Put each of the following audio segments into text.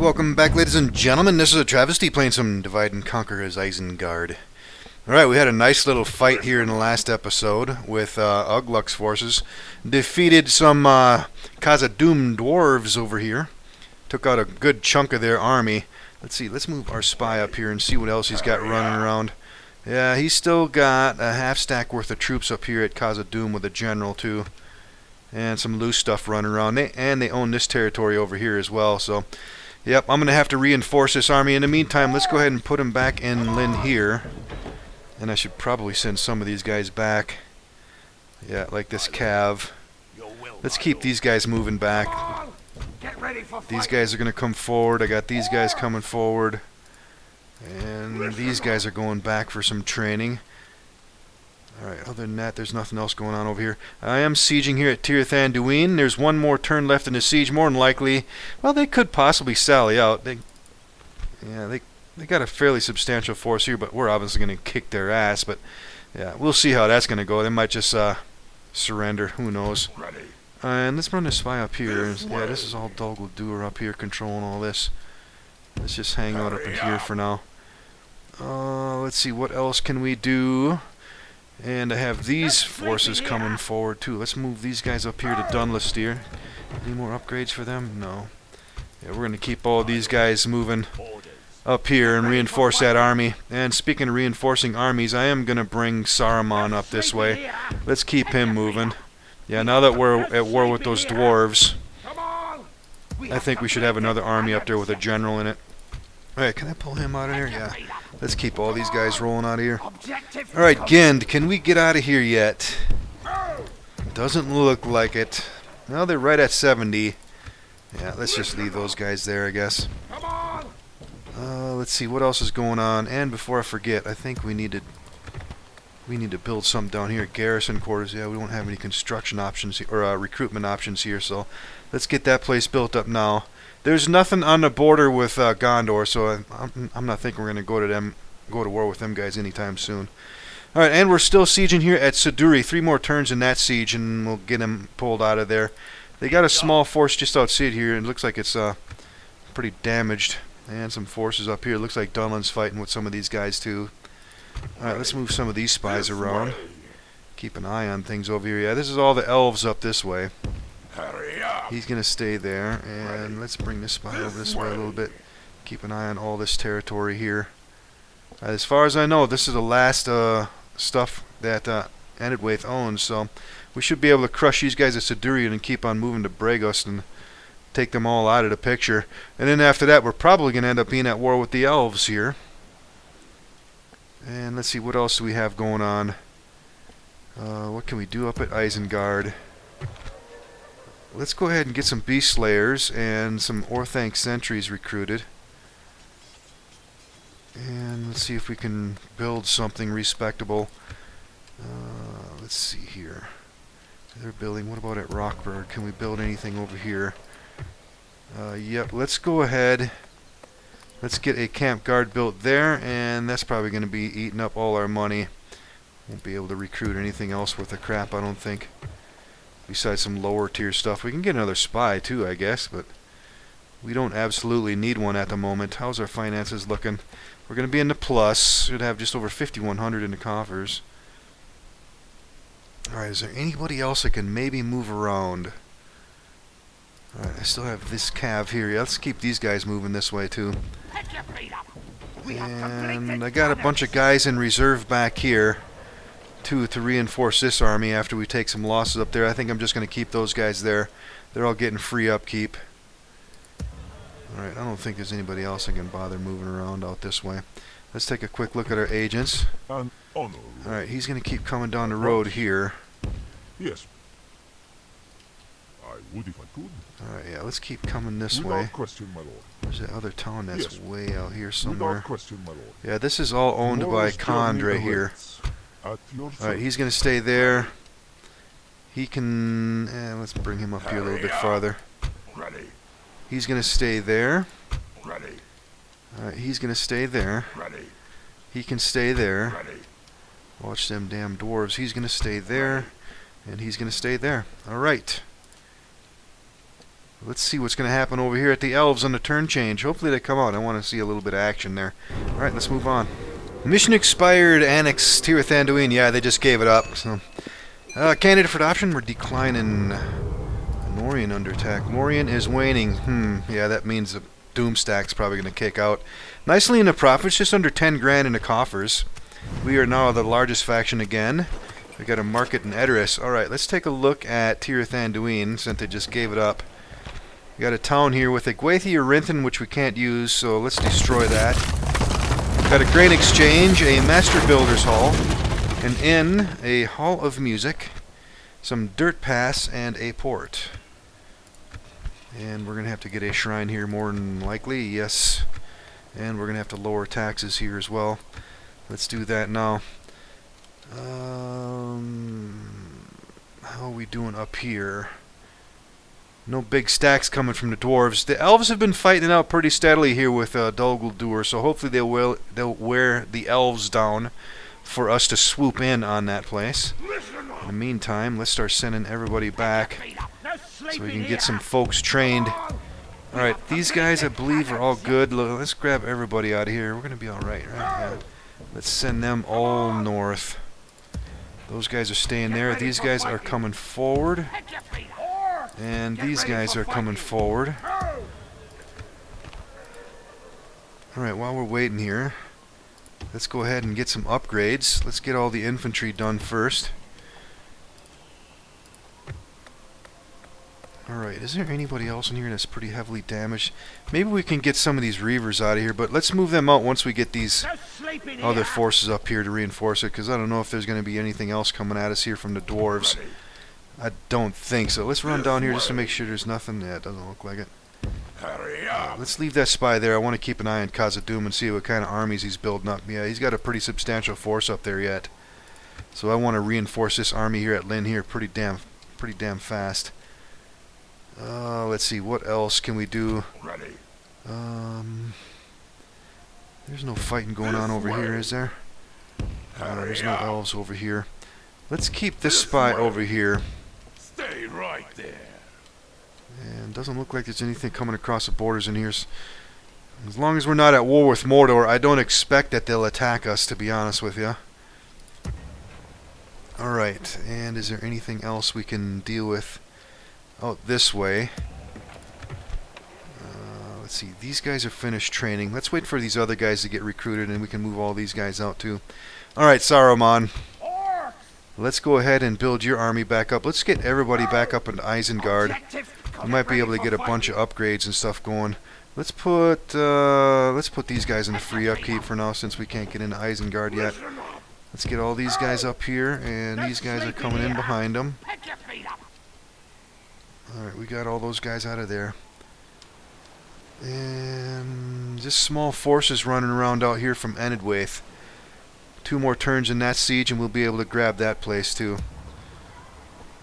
welcome back, ladies and gentlemen. This is AhTravesty playing some Divide and Conquer as Isengard. Alright, we had a nice little fight here in the last episode with Ugluk's forces. Defeated some Khazad-dûm dwarves over here. Took out a good chunk of their army. Let's see, let's move our spy up here and see what else he's got running around. Yeah, he's still got a half stack worth of troops up here at Khazad-dûm with a general too. And some loose stuff running around. They own this territory over here as well, so... Yep, I'm going to have to reinforce this army. In the meantime, let's go ahead and put him back in Lynn here. And I should probably send some of these guys back. Yeah, like this cav. Let's keep these guys moving back. These guys are going to come forward. I got these guys coming forward. And these guys are going back for some training. Alright, other than that, there's nothing else going on over here. I am sieging here at Tirthan Duin. There's one more turn left in the siege. More than likely, well, they could possibly sally out. They got a fairly substantial force here, but we're obviously going to kick their ass. But yeah, we'll see how that's going to go. They might just surrender. Who knows? And let's run this spy up here. Yeah, this is all Dol Guldur up here controlling all this. Let's just hang out up in here for now. Let's see, what else can we do? And I have these forces coming forward too. Let's move these guys up here to Dunlastir. Any more upgrades for them? No. Yeah, we're going to keep all these guys moving up here and reinforce that army. And speaking of reinforcing armies, I am going to bring Saruman up this way. Let's keep him moving. Yeah, now that we're at war with those dwarves, I think we should have another army up there with a general in it. Alright, can I pull him out of here? Yeah. Let's keep all these guys rolling out of here. Alright, Gend, can we get out of here yet? Doesn't look like it. Well, they're right at 70. Yeah, let's just leave those guys there, I guess. Let's see, what else is going on? And before I forget, I think we need to build something down here at Garrison Quarters. Yeah, we don't have any construction options or recruitment options here, so let's get that place built up now. There's nothing on the border with Gondor, so I'm not thinking we're going to go to war with them guys anytime soon. Alright, and we're still sieging here at Siduri. 3 more turns in that siege, and we'll get them pulled out of there. They got a small force just outside here, and it looks like it's pretty damaged. And some forces up here. It looks like Dunland's fighting with some of these guys, too. Alright, let's move some of these spies around. Keep an eye on things over here. Yeah, this is all the elves up this way. He's going to stay there, and let's bring this spy over this way a little bit. Keep an eye on all this territory here. As far as I know, this is the last stuff that Anidwaith owns, so we should be able to crush these guys at Sidurian and keep on moving to Bragos and take them all out of the picture. And then after that, we're probably going to end up being at war with the elves here. And let's see, what else do we have going on? What can we do up at Isengard? Let's go ahead and get some Beast Slayers and some Orthanc sentries recruited. And let's see if we can build something respectable. Let's see here. They're building. What about at Rockburg? Can we build anything over here? Yep, let's go ahead. Let's get a camp guard built there, and that's probably going to be eating up all our money. Won't be able to recruit anything else worth a crap, I don't think. Besides some lower tier stuff. We can get another spy too, I guess, but we don't absolutely need one at the moment. How's our finances looking? We're going to be in the plus. Should have just over 5,100 in the coffers. Alright, is there anybody else that can maybe move around? Alright, I still have this cav here. Yeah, let's keep these guys moving this way too. And I got a bunch of guys in reserve back here to reinforce this army after we take some losses up there. I think I'm just going to keep those guys there. They're all getting free upkeep. Alright, I don't think there's anybody else that can bother moving around out this way. Let's take a quick look at our agents. Alright, he's going to keep coming down the road here. Yes. I would if I could. Alright, yeah, let's keep coming this way. Without question, my lord. There's that other town that's way out here somewhere. Without question, my lord. Yeah, this is all owned by Condra here. Alright, he's going to stay there. He can... let's bring him up here a little bit farther. He's going to stay there. Alright, he's going to stay there. He can stay there. Watch them damn dwarves. He's going to stay there. And he's going to stay there. Alright. Let's see what's going to happen over here at the elves on the turn change. Hopefully they come out. I want to see a little bit of action there. Alright, let's move on. Mission expired. Annex Tir Thanduin. Yeah, they just gave it up. So, candidate for adoption. We're declining. Morian under attack. Morian is waning. Yeah, that means the Doom Stack's probably going to kick out. Nicely in the profits, just under 10 grand in the coffers. We are now the largest faction again. We got a market in Edoras. Alright, let's take a look at Tir Thanduin, since they just gave it up. We got a town here with a Gwathi or Rinthan, which we can't use, so let's destroy that. Got a grain exchange, a master builder's hall, an inn, a hall of music, some dirt pass, and a port. And we're going to have to get a shrine here more than likely, yes. And we're going to have to lower taxes here as well. Let's do that now. How are we doing up here? No big stacks coming from the dwarves. The elves have been fighting it out pretty steadily here with Dol Guldur, so hopefully they'll wear the elves down for us to swoop in on that place. In the meantime, let's start sending everybody back so we can get some folks trained. Alright, these guys I believe are all good. Let's grab everybody out of here. We're going to be alright, right? Yeah. Let's send them all north. Those guys are staying there. These guys are coming forward. And these guys are coming forward. Alright, while we're waiting here, let's go ahead and get some upgrades. Let's get all the infantry done first. Alright, is there anybody else in here that's pretty heavily damaged? Maybe we can get some of these Reavers out of here, but let's move them out once we get these other forces up here to reinforce it, because I don't know if there's going to be anything else coming at us here from the dwarves. I don't think so. Let's run down here just to make sure there's nothing. Yeah, it doesn't look like it. Let's leave that spy there. I want to keep an eye on Khazad-dûm and see what kind of armies he's building up. Yeah, he's got a pretty substantial force up there yet. So I want to reinforce this army here at Lynn here pretty damn fast. Let's see, what else can we do? There's no fighting going on over here, is there? There's no elves over here. Let's keep this spy over here. Stay right there. And doesn't look like there's anything coming across the borders in here. As long as we're not at war with Mordor, I don't expect that they'll attack us, to be honest with you. Alright, and is there anything else we can deal with out this way? Let's see, these guys are finished training. Let's wait for these other guys to get recruited and we can move all these guys out too. Alright, Saruman. Let's go ahead and build your army back up. Let's get everybody back up into Isengard. We might be able to get a bunch of upgrades and stuff going. Let's put these guys in the free upkeep for now, since we can't get into Isengard yet. Let's get all these guys up here, and these guys are coming in behind them. Alright, we got all those guys out of there. And just small forces running around out here from Enedwaith. 2 more turns in that siege and we'll be able to grab that place too.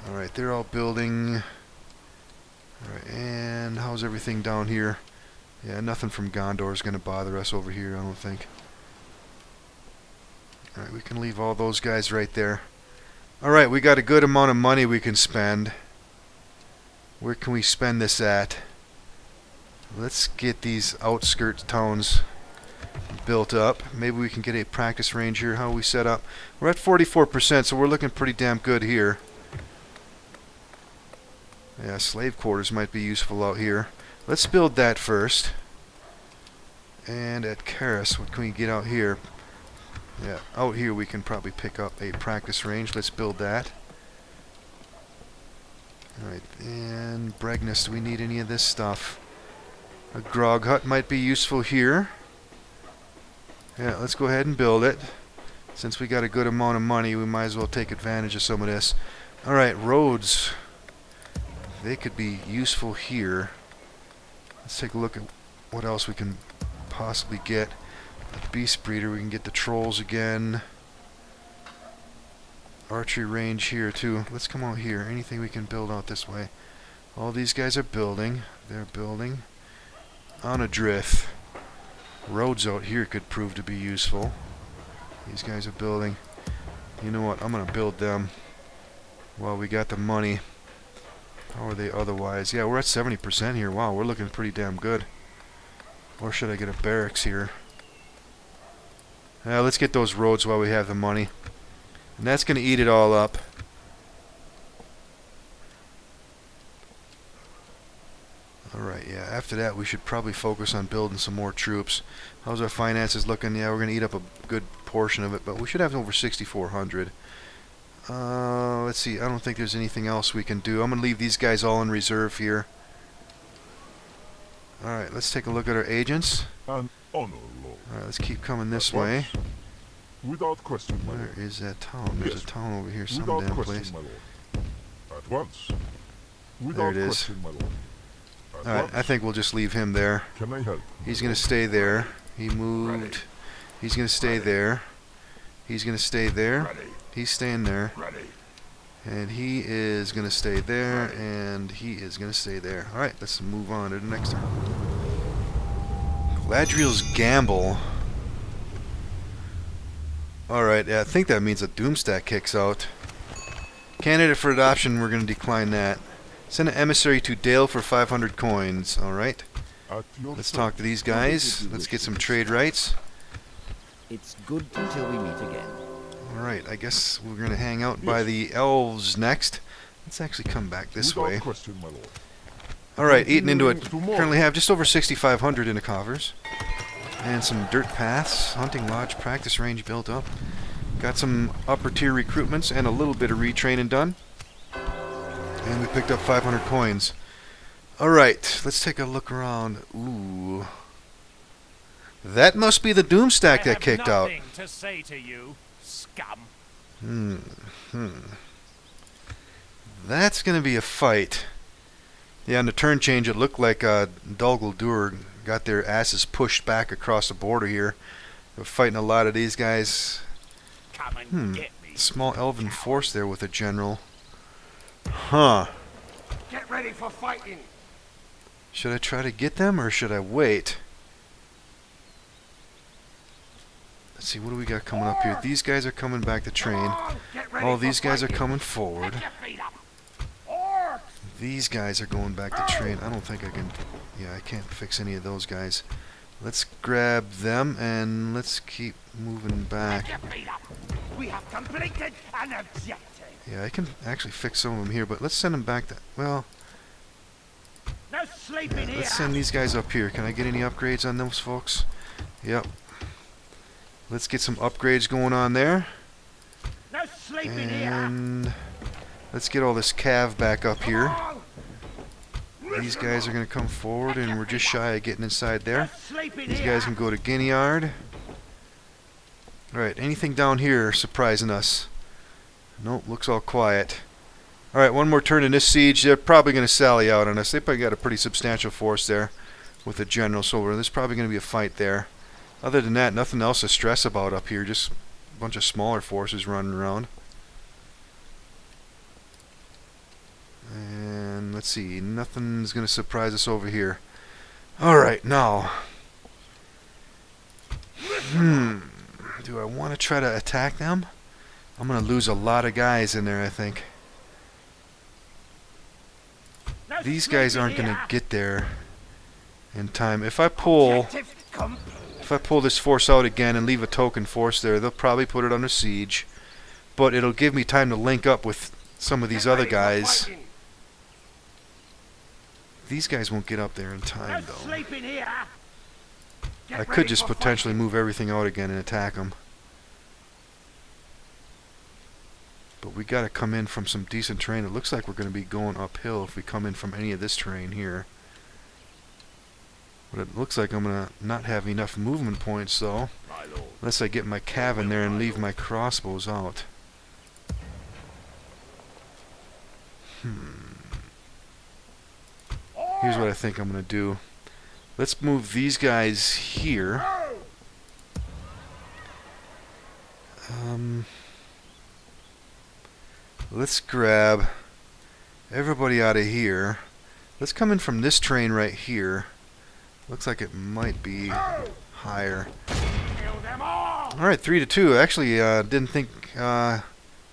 Alright, they're all building. Alright, and how's everything down here? Yeah, nothing from Gondor is going to bother us over here, I don't think. Alright, we can leave all those guys right there. Alright, we got a good amount of money we can spend. Where can we spend this at? Let's get these outskirts towns built up. Maybe we can get a practice range here. How are we set up? We're at 44%, so we're looking pretty damn good here. Yeah, slave quarters might be useful out here. Let's build that first. And at Karis, what can we get out here? Yeah, out here we can probably pick up a practice range. Let's build that. Alright, and Bregnus, do we need any of this stuff? A grog hut might be useful here. Yeah, let's go ahead and build it. Since we got a good amount of money, we might as well take advantage of some of this. Alright, roads. They could be useful here. Let's take a look at what else we can possibly get. The beast breeder, we can get the trolls again. Archery range here too. Let's come out here. Anything we can build out this way. All these guys are building. They're building. On a drift. Roads out here could prove to be useful. These guys are building. You know what? I'm going to build them while we got the money. How are they otherwise? Yeah, we're at 70% here. Wow, we're looking pretty damn good. Or should I get a barracks here? Let's get those roads while we have the money. And that's going to eat it all up. Alright, yeah, after that we should probably focus on building some more troops. How's our finances looking? Yeah, we're going to eat up a good portion of it, but we should have over 6,400. Let's see, I don't think there's anything else we can do. I'm going to leave these guys all in reserve here. Alright, let's take a look at our agents. An honor, Lord. Alright, let's keep coming this way. Without question, my Where lord. is that town? There's Yes. a town over here some Without damn question, place. my lord. At once. Without There it is. question, my lord. At Alright, once. I think we'll just leave him there. Can I help? He's going to stay there. He moved. He's going to stay there. He's going to stay there. Ready. He's staying there. Ready. And he is going to stay there. And he is going to stay there. Alright, let's move on to the next turn. Gladriel's Gamble. Alright, yeah, I think that means a Doomstack kicks out. Candidate for adoption, we're going to decline that. Send an emissary to Dale for 500 coins. Alright, At your let's service. talk to these guys. Let's get some trade rights. It's good until we meet again. Alright, I guess we're going to hang out by the elves next. Let's actually come back this Without way. question, my lord. Alright, eating into it. Tomorrow. Currently have just over 6,500 in the coffers. And some dirt paths, hunting lodge, practice range built up. Got some upper tier recruitments and a little bit of retraining done. And we picked up 500 coins. Alright, let's take a look around. Ooh. That must be the Doomstack that kicked out. Nothing to say to you, scum. That's going to be a fight. Yeah, on the turn change, it looked like Dol Guldur got their asses pushed back across the border here. They're fighting a lot of these guys. Come and get me. Small elven force there with a general. Huh. Get ready for fighting. Should I try to get them or should I wait? Let's see, what do we got coming up here? These guys are coming back to train. All these guys are coming forward. These guys are going back to train. I don't think I can... Yeah, I can't fix any of those guys. Let's grab them and let's keep moving back. We have completed an objective. Yeah, I can actually fix some of them here, but let's send them back to... Well, No sleeping here. let's send these guys up here. Can I get any upgrades on those folks? Yep. Let's get some upgrades going on there. No sleeping here. And let's get all this cav back up here. These guys are going to come forward, and we're just shy of getting inside there. These guys can go to Guineard. Alright, anything down here surprising us? Nope, looks all quiet. Alright, one more turn in this siege. They're probably going to sally out on us. They probably got a pretty substantial force there with the general, so there's probably going to be a fight there. Other than that, nothing else to stress about up here. Just a bunch of smaller forces running around. And let's see, nothing's going to surprise us over here. Alright, now. Do I want to try to attack them? I'm going to lose a lot of guys in there, I think. These guys aren't going to get there in time. If I pull this force out again and leave a token force there, they'll probably put it under siege. But it'll give me time to link up with some of these other guys. These guys won't get up there in time, though. I could just potentially move everything out again and attack them. But we got to come in from some decent terrain. It looks like we're going to be going uphill if we come in from any of this terrain here. But it looks like I'm going to not have enough movement points, though. Unless I get my cav in there and leave my crossbows out. Here's what I think I'm going to do. Let's move these guys here. Let's grab everybody out of here. Let's come in from this train right here. Looks like it might be higher. Alright, 3-2. Actually, didn't think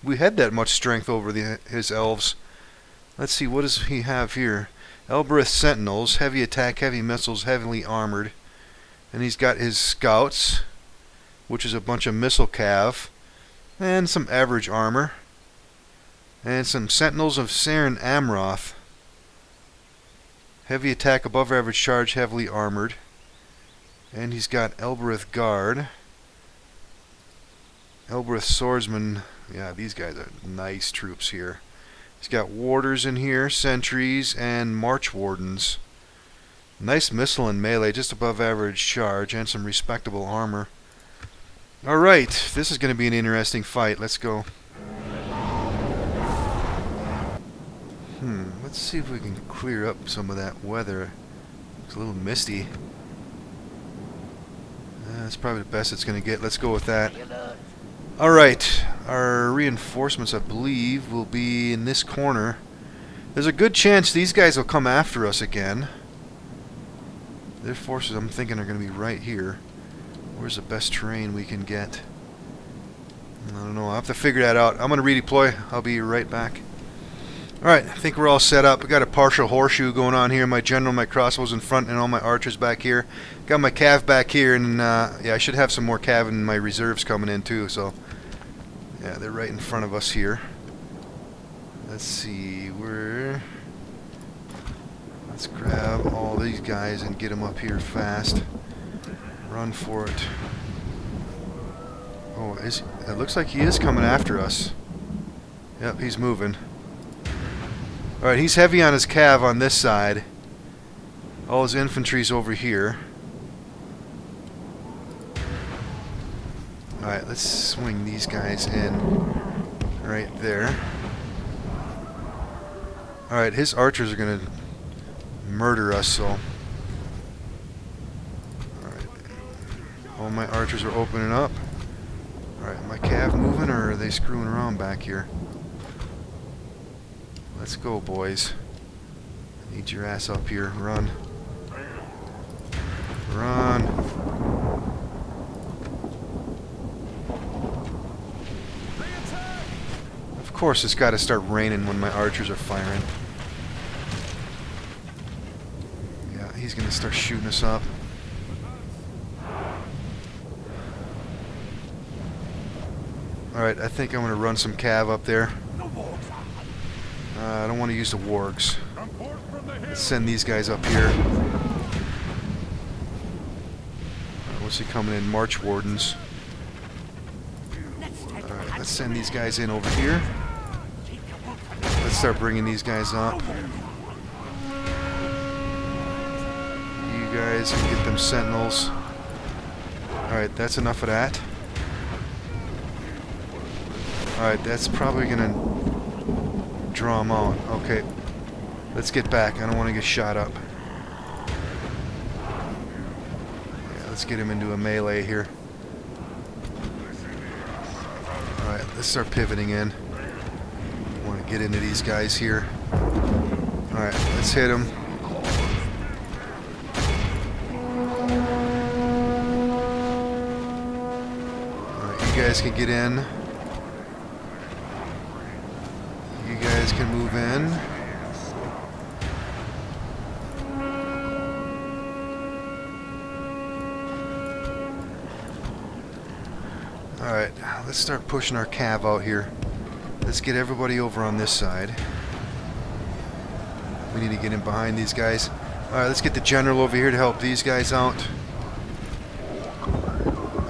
we had that much strength over his elves. Let's see, what does he have here? Elbereth Sentinels, heavy attack, heavy missiles, heavily armored. And he's got his scouts, which is a bunch of missile cav, and some average armor. And some Sentinels of Saren Amroth. Heavy attack, above average charge, heavily armored. And he's got Elbereth Guard. Elbereth Swordsman. Yeah, these guys are nice troops here. He's got warders in here, sentries, and march wardens. Nice missile and melee, just above average charge, and some respectable armor. Alright, this is going to be an interesting fight. Let's go. Let's see if we can clear up some of that weather. It's a little misty. That's probably the best it's going to get. Let's go with that. Alright, our reinforcements, I believe, will be in this corner. There's a good chance these guys will come after us again. Their forces, I'm thinking, are going to be right here. Where's the best terrain we can get? I don't know. I'll have to figure that out. I'm going to redeploy. I'll be right back. Alright, I think we're all set up. We got a partial horseshoe going on here. My general, my crossbows in front, and all my archers back here. Got my cav back here, and yeah, I should have some more cav in my reserves coming in too. So, yeah, they're right in front of us here. Let's see, let's grab all these guys and get them up here fast. Run for it. Oh, it looks like he is coming after us. Yep, he's moving. Alright, he's heavy on his cav on this side. All his infantry's over here. Alright, let's swing these guys in right there. Alright, his archers are going to murder us, so... Alright. All my archers are opening up. Alright, my cav moving, or are they screwing around back here? Let's go, boys. Need your ass up here. Run. Run. Of course, it's got to start raining when my archers are firing. Yeah, he's going to start shooting us up. Alright, I think I'm going to run some cav up there. I don't want to use the wargs. Let's send these guys up here. What's he coming in? March wardens. Alright, let's send these guys in over here. Let's start bringing these guys up. You guys can get them sentinels. Alright, that's enough of that. Alright, that's probably going to draw them out. Okay, let's get back. I don't want to get shot up. Yeah, let's get him into a melee here. Alright, let's start pivoting in. I want to get into these guys here. Alright, let's hit them. Alright, you guys can get in. You guys can move in. Alright, let's start pushing our cav out here. Let's get everybody over on this side. We need to get in behind these guys. Alright, let's get the general over here to help these guys out.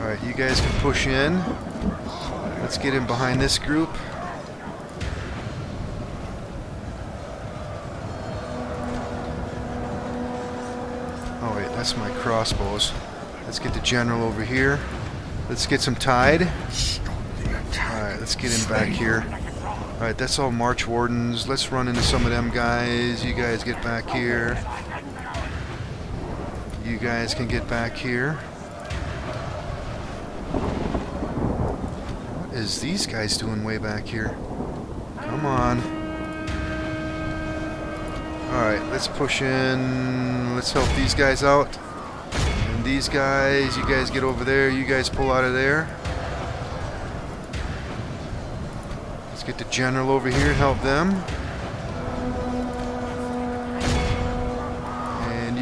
Alright, you guys can push in. Let's get in behind this group. Oh wait, that's my crossbows. Let's get the general over here. Let's get some tide. Alright, let's get in back here. Alright, that's all march wardens. Let's run into some of them guys. You guys get back here. You guys can get back here. What is these guys doing way back here? Come on. Alright, let's push in. Let's help these guys out. And these guys, you guys get over there. You guys pull out of there. Let's get the general over here and help them.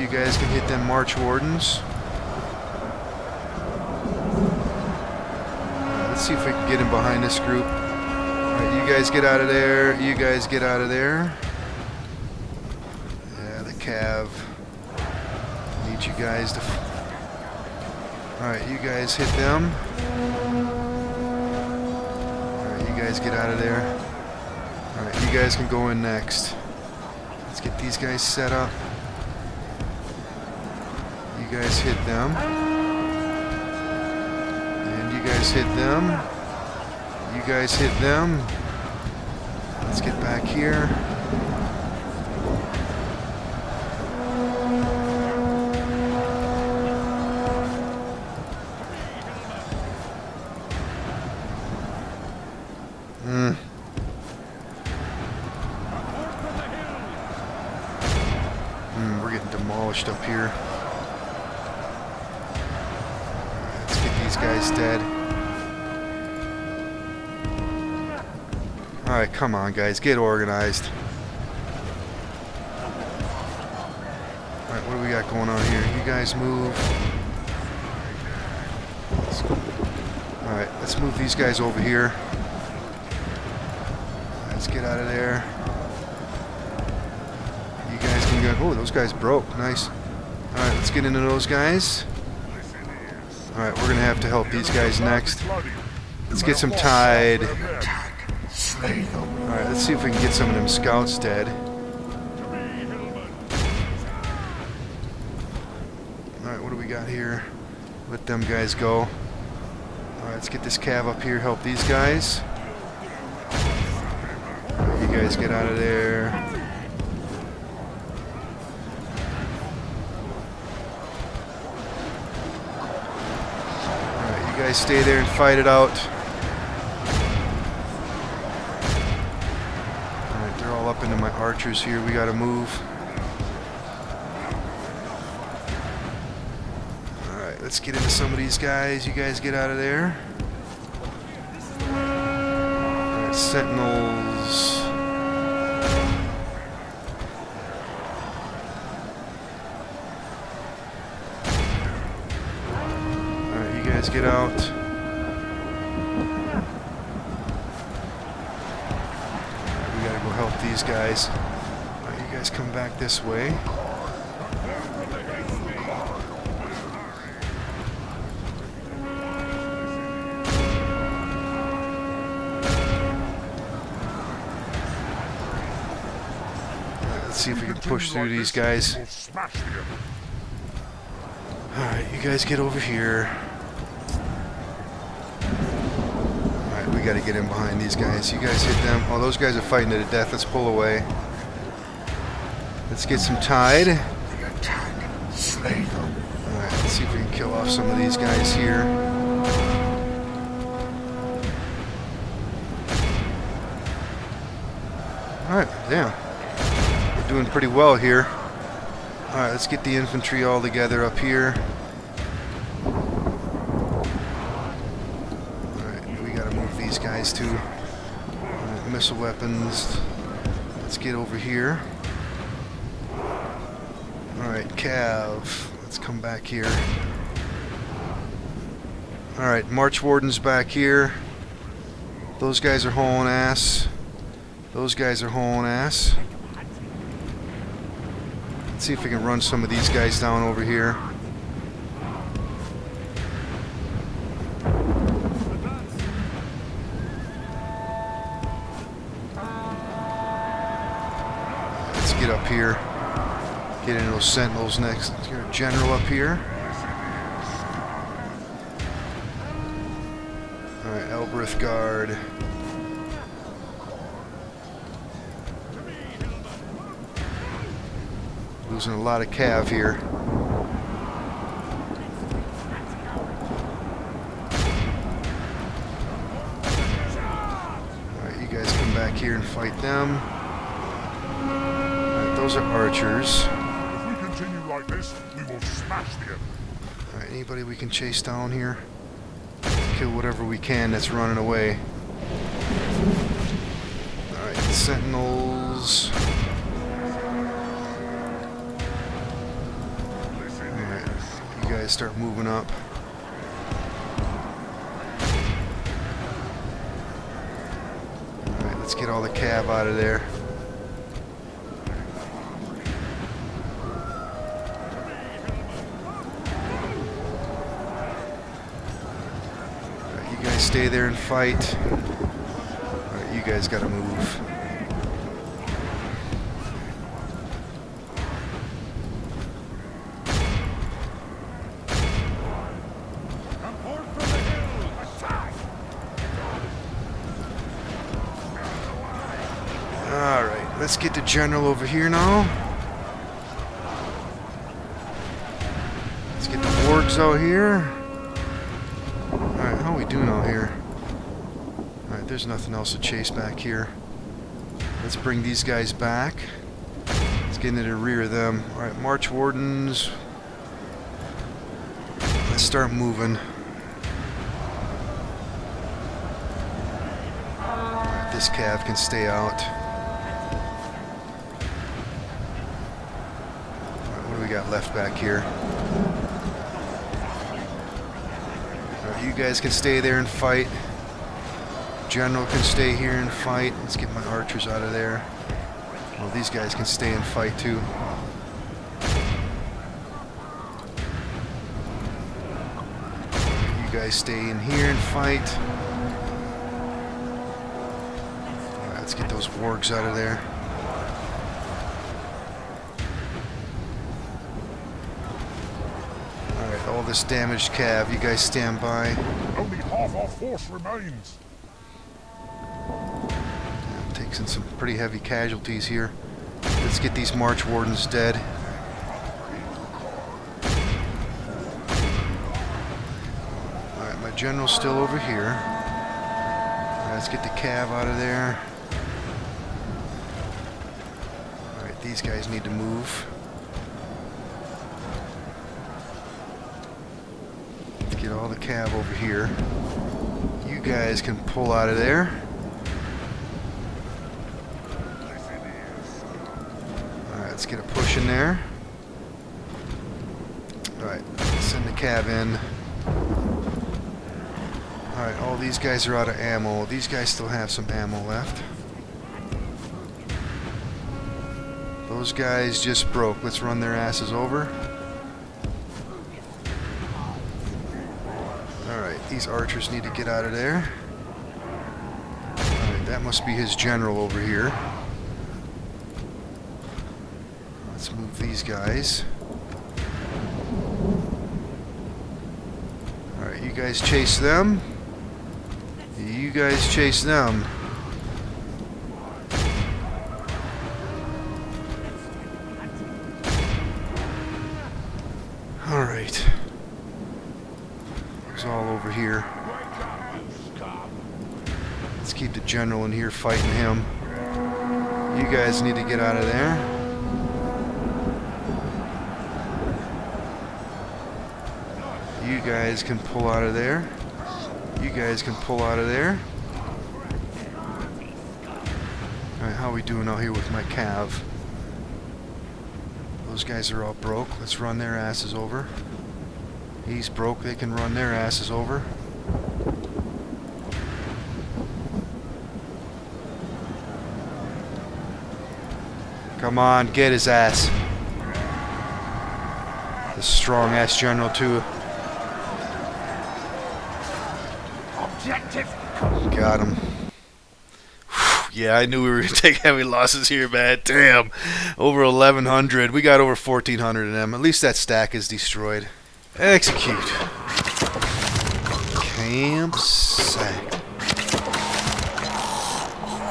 you guys can hit them March Wardens. Let's see if we can get in behind this group. Alright, you guys get out of there. You guys get out of there. Yeah, the cav. Need you guys to... Alright, you guys hit them. Alright, you guys get out of there. Alright, you guys can go in next. Let's get these guys set up. You guys hit them. And you guys hit them. You guys hit them. Let's get back here. We're getting demolished up here. Let's get these guys dead. Alright, come on guys, get organized. Alright, what do we got going on here? You guys move. Alright, let's move these guys over here. Let's get out of there. You guys can go. Oh, those guys broke. Nice. Alright, let's get into those guys. Alright, we're going to have to help these guys next. Let's get some tide. Alright, let's see if we can get some of them scouts dead. Alright, what do we got here? Let them guys go. Alright, let's get this cav up here, help these guys. Alright, you guys get out of there. Alright, you guys stay there and fight it out. Up into my archers here. We gotta move. Alright, let's get into some of these guys. You guys get out of there. Alright, sentinels. Alright, you guys get out. Help these guys. Alright, you guys come back this way. Alright, let's see if we can push through these guys. Alright, you guys get over here. We gotta get in behind these guys. You guys hit them. Oh, those guys are fighting to the death. Let's pull away. Let's get some tide. Alright, let's see if we can kill off some of these guys here. Alright, damn. We're doing pretty well here. Alright, let's get the infantry all together up here. These guys too. Alright, missile weapons. Let's get over here. Alright, Cav. Let's come back here. Alright, March Wardens back here. Those guys are hauling ass. Those guys are hauling ass. Let's see if we can run some of these guys down over here. Get up here. Get into those sentinels next. Let's get our general up here. Alright, Elbreth Guard. Losing a lot of cav here. Alright, you guys come back here and fight them. Those are archers. If we continue like this, we will smash the enemy. Alright, anybody we can chase down here? Kill whatever we can that's running away. Alright, sentinels. guys start moving up. Alright, let's get all the cav out of there. Alright, you guys stay there and fight. Alright, you guys gotta move. Alright, let's get the general over here now. Let's get the wargs out here. Alright, how are we doing out here? Alright, there's nothing else to chase back here. Let's bring these guys back. Let's get into the rear of them. Alright, March Wardens. Let's start moving. Alright, this cav can stay out. What do we got left back here? Alright, you guys can stay there and fight. General can stay here and fight. Let's get my archers out of there. Well, these guys can stay and fight too. You guys stay in here and fight. Alright, let's get those wargs out of there. Alright, all this damaged cav, you guys stand by. Only half our force remains. Taking some pretty heavy casualties here. Let's get these March Wardens dead. Alright, my general's still over here. Alright, let's get the cav out of there. Alright, these guys need to move. Let's get all the cav over here. You guys can pull out of there. Let's get a push in there. Alright, send the cav in. Alright, all these guys are out of ammo. These guys still have some ammo left. Those guys just broke. Let's run their asses over. Alright, these archers need to get out of there. Alright, that must be his general over here. Let's move these guys. Alright, you guys chase them. You guys chase them. Alright. It's all over here. Let's keep the general in here fighting him. You guys need to get out of there. You guys can pull out of there. You guys can pull out of there. Alright, how are we doing out here with my cav? Those guys are all broke. Let's run their asses over. He's broke. They can run their asses over. Come on, get his ass. The strong ass general too. Objective. Got him. Whew, yeah, I knew we were going to take heavy losses here, man. Damn. Over 1,100. We got over 1,400 of them. At least that stack is destroyed. Execute. Camp sacked.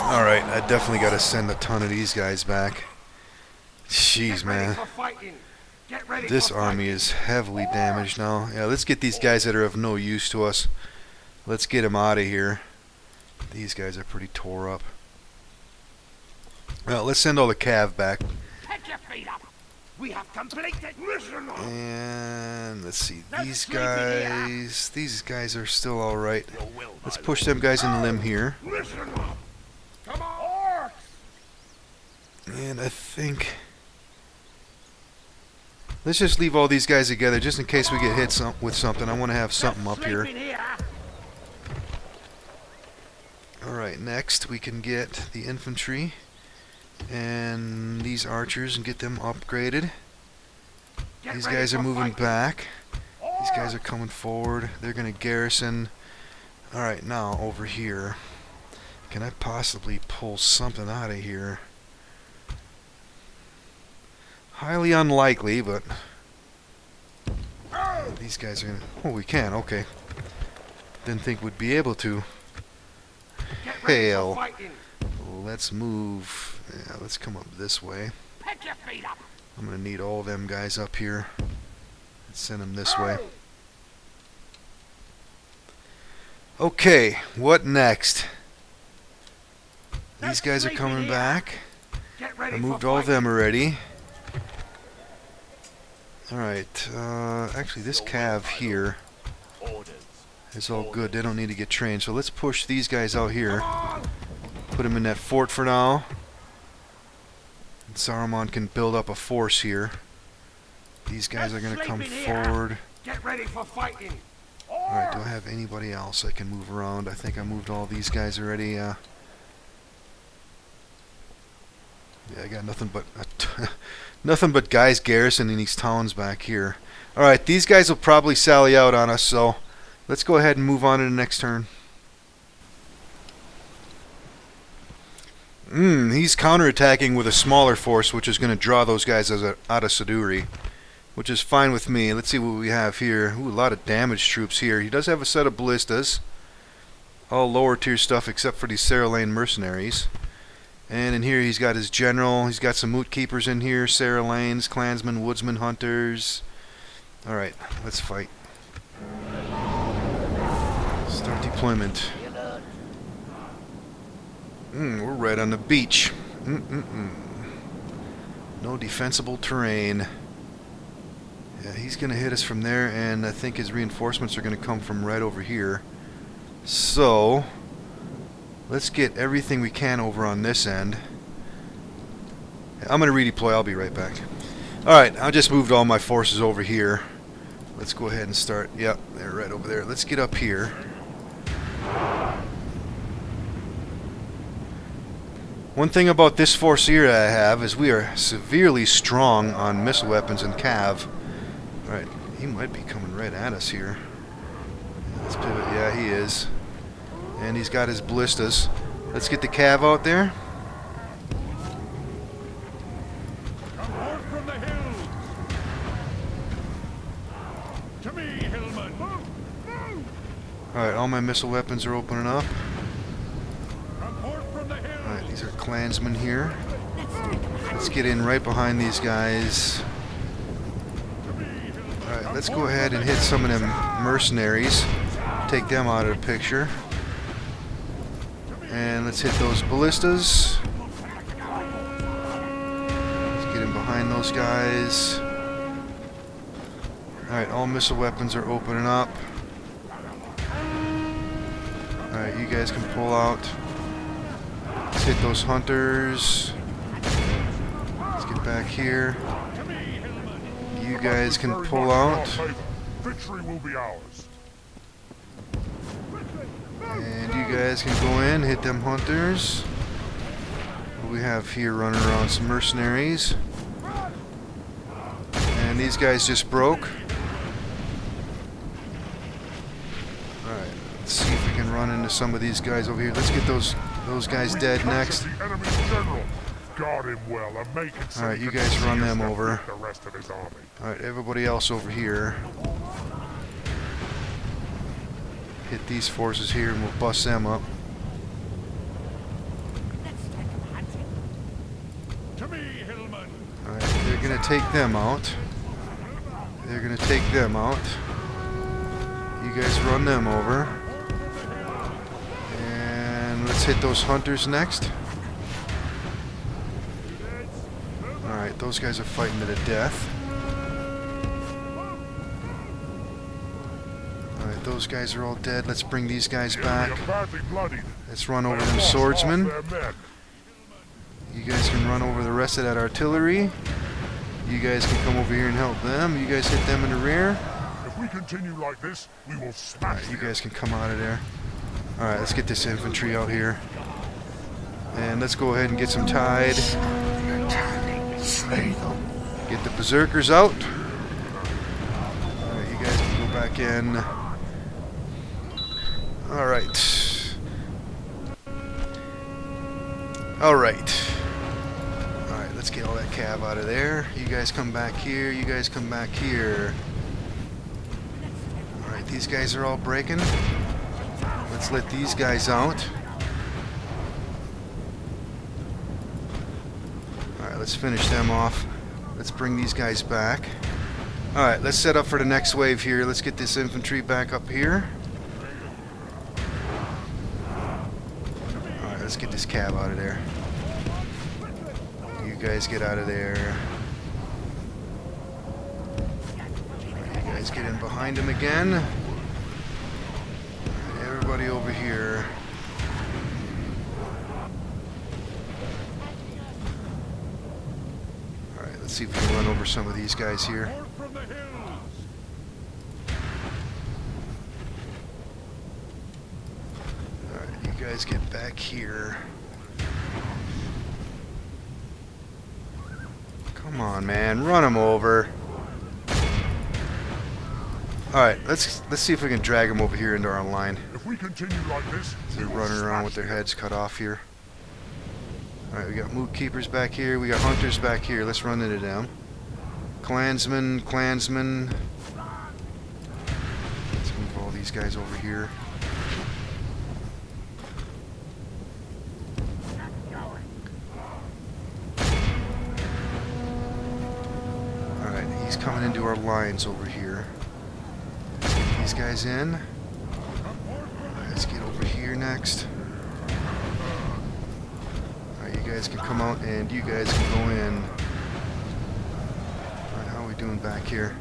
Alright, I definitely got to send a ton of these guys back. Jeez, man. This army is heavily damaged now. Yeah, let's get these guys that are of no use to us. Let's get them out of here. These guys are pretty tore up. Well, let's send all the cav back. Pick your feet up. We have completed mission. And let's see, these guys are still alright. Let's push them guys in the limb here. Listen up. Come on. And I think Let's just leave all these guys together just in case we get hit with something. I want to have something up here. Alright, next we can get the infantry and these archers and get them upgraded. These guys are moving back. These guys are coming forward. They're going to garrison. Alright, now over here. Can I possibly pull something out of here? Highly unlikely, but these guys are going to... Oh, we can, okay. Didn't think we'd be able to. Hail. Let's move. Yeah, let's come up this way. I'm going to need all them guys up here. Let's send them this way. Okay, what next? These guys are coming back. I moved all of them already. Alright, actually this cav here is all good. They don't need to get trained. So let's push these guys out here. Put them in that fort for now. And Saruman can build up a force here. These guys are going to come forward. Get ready for fighting. Alright, do I have anybody else I can move around? I think I moved all these guys already. Yeah, I got nothing but nothing but guys garrisoning these towns back here. Alright, these guys will probably sally out on us, so let's go ahead and move on to the next turn. He's counterattacking with a smaller force, which is going to draw those guys out of Siduri, which is fine with me. Let's see what we have here. Ooh, a lot of damaged troops here. He does have a set of ballistas. All lower tier stuff except for these Sarah-Lane mercenaries. And in here he's got his general. He's got some moot keepers in here. Sarah-Lanes, clansmen, woodsmen, hunters. Alright, let's fight. Start deployment. We're right on the beach. No defensible terrain. Yeah, he's going to hit us from there, and I think his reinforcements are going to come from right over here. So, let's get everything we can over on this end. I'm going to redeploy. I'll be right back. Alright, I just moved all my forces over here. Let's go ahead and start. Yep, they're right over there. Let's get up here. One thing about this force here I have is we are severely strong on missile weapons and cav. Alright, he might be coming right at us here. Let's pivot. Yeah, he is. And he's got his ballistas. Let's get the cav out there. Come forth from the hill. To me, Hillman. Alright, all my missile weapons are opening up. Come forth from the hill. Alright, these are clansmen here. Let's get in right behind these guys. Alright, let's go ahead and hit some of them mercenaries. Take them out of the picture. And let's hit those ballistas. Let's get in behind those guys. Alright, all missile weapons are opening up. Alright, you guys can pull out. Let's hit those hunters. Let's get back here. You guys can pull out. Victory will be ours. And you guys can go in, hit them hunters. What we have here running around some mercenaries. And these guys just broke. Alright, let's see if we can run into some of these guys over here. Let's get those guys dead next. The enemy's general. Guard him well and make it so Alright, he you can guys see run us them defeat over. the rest of his army. Alright, everybody else over here. Hit these forces here and we'll bust them up. To me, Hillman. Alright, they're gonna take them out. They're gonna take them out. You guys run them over. And let's hit those hunters next. Alright, those guys are fighting to the death. Alright, those guys are all dead. Let's bring these guys back. Badly bloodied. Let's run over them swordsmen. Their men. You guys can run over the rest of that artillery. You guys can come over here and help them. You guys hit them in the rear. If we continue like this, we will smash Alright, you guys can come out of there. Alright, let's get this infantry out here. And let's go ahead and get some tide. Get the berserkers out. Alright, you guys can go back in. Alright. Alright. Alright, let's get all that cav out of there. You guys come back here. You guys come back here. Alright, these guys are all breaking. Let's let these guys out. Alright, let's finish them off. Let's bring these guys back. Alright, let's set up for the next wave here. Let's get this infantry back up here. Alright, let's get this cav out of there. You guys get out of there. Alright, you guys get in behind him again. Alright, everybody over here. Alright, let's see if we can run over some of these guys here. Alright, you guys get back here. Come on, man, run them over. Alright, let's see if we can drag them over here into our line. If we continue like this, They're running around with their heads cut off here. Alright, we got moot keepers back here. We got hunters back here. Let's run into them. Clansmen. Let's move all these guys over here. Alright, he's coming into our lines over here. Let's get these guys in. Alright, let's get over here next. Alright, you guys can come out and you guys can go in. Alright, how are we doing back here?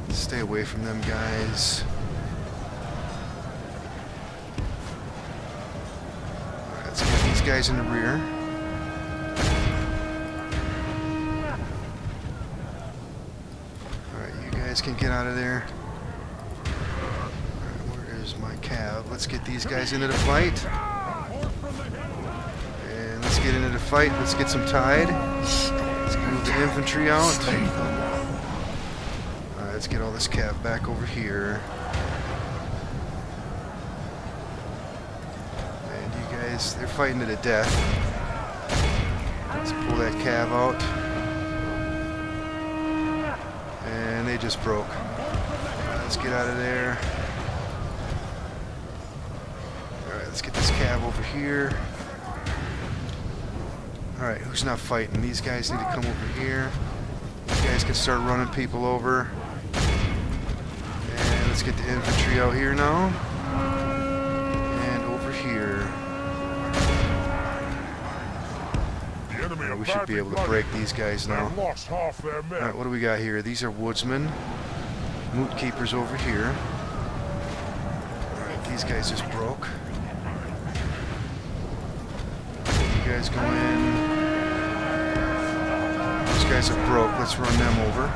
Stay away from them guys. Alright, let's get these guys in the rear. Alright, you guys can get out of there. Alright, where is my cav? Let's get these guys into the fight. And let's get into the fight. Let's get some tide. Let's move the infantry out. Alright, let's get all this cav back over here. And you guys, they're fighting to the death. Let's pull that cav out. And they just broke. Alright, let's get out of there. Alright, let's get this cav over here. Alright, who's not fighting? These guys need to come over here. You guys can start running people over. And let's get the infantry out here now. And over here. the enemy are We should be badly able to blooded. break these guys now. They've lost half their men. Alright, what do we got here? These are woodsmen. Moot keepers over here. Alright, these guys just broke. You guys go in. These guys are broke. Let's run them over.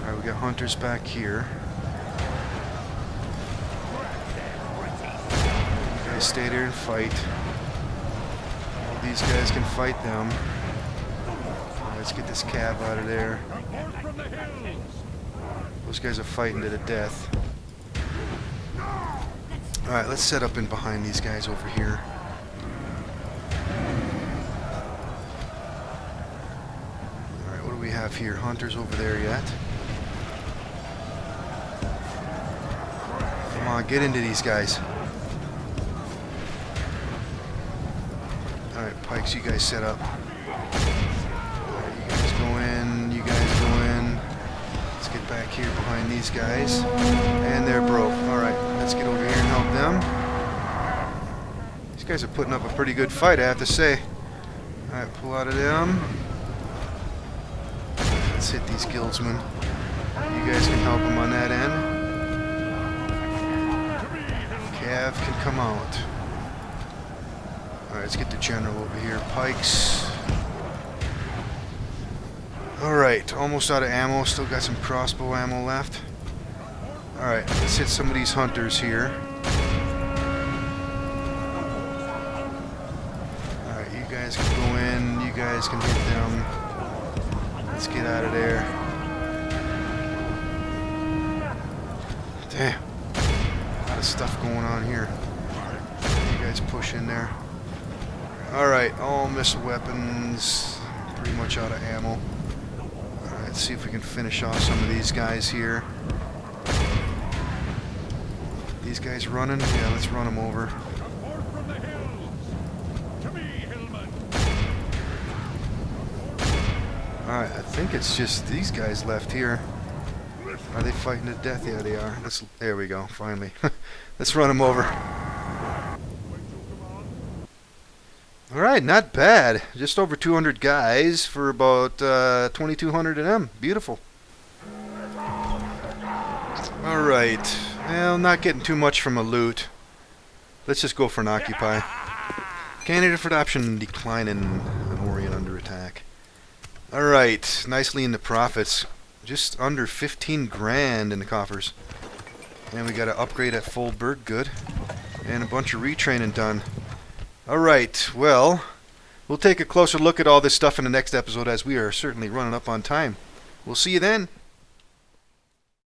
Alright, we got hunters back here. You guys stay there and fight. All these guys can fight them. Alright, let's get this cav out of there. Those guys are fighting to the death. Alright, let's set up in behind these guys over here. Alright, what do we have here? Hunters over there yet? Come on, get into these guys. Alright, pikes, you guys set up. Alright, you guys go in, you guys go in. Let's get back here behind these guys. And they're broke. Alright, let's get over here and help them. These guys are putting up a pretty good fight, I have to say. Alright, pull out of them. Let's hit these guildsmen. You guys can help them on that end. Cav can come out. Alright, let's get the general over here. Pikes. Alright, almost out of ammo. Still got some crossbow ammo left. Alright, let's hit some of these hunters here. Alright, you guys can go in. You guys can hit them. Let's get out of there. Damn. A lot of stuff going on here. You guys push in there. Alright, all missile weapons. Pretty much out of ammo. Alright, let's see if we can finish off some of these guys here. These guys running? Yeah, let's run them over. Alright, I think it's just these guys left here. Are they fighting to death? Yeah, they are. There we go, finally. Let's run them over. Alright, not bad. Just over 200 guys for about 2,200 of them. Beautiful. Alright. Well, not getting too much from a loot. Let's just go for an occupy. Candidate for adoption declining an Orient under attack. Alright, nicely into profits. Just under 15 grand in the coffers. And we got an upgrade at full bird good. And a bunch of retraining done. Alright, well, we'll take a closer look at all this stuff in the next episode as we are certainly running up on time. We'll see you then.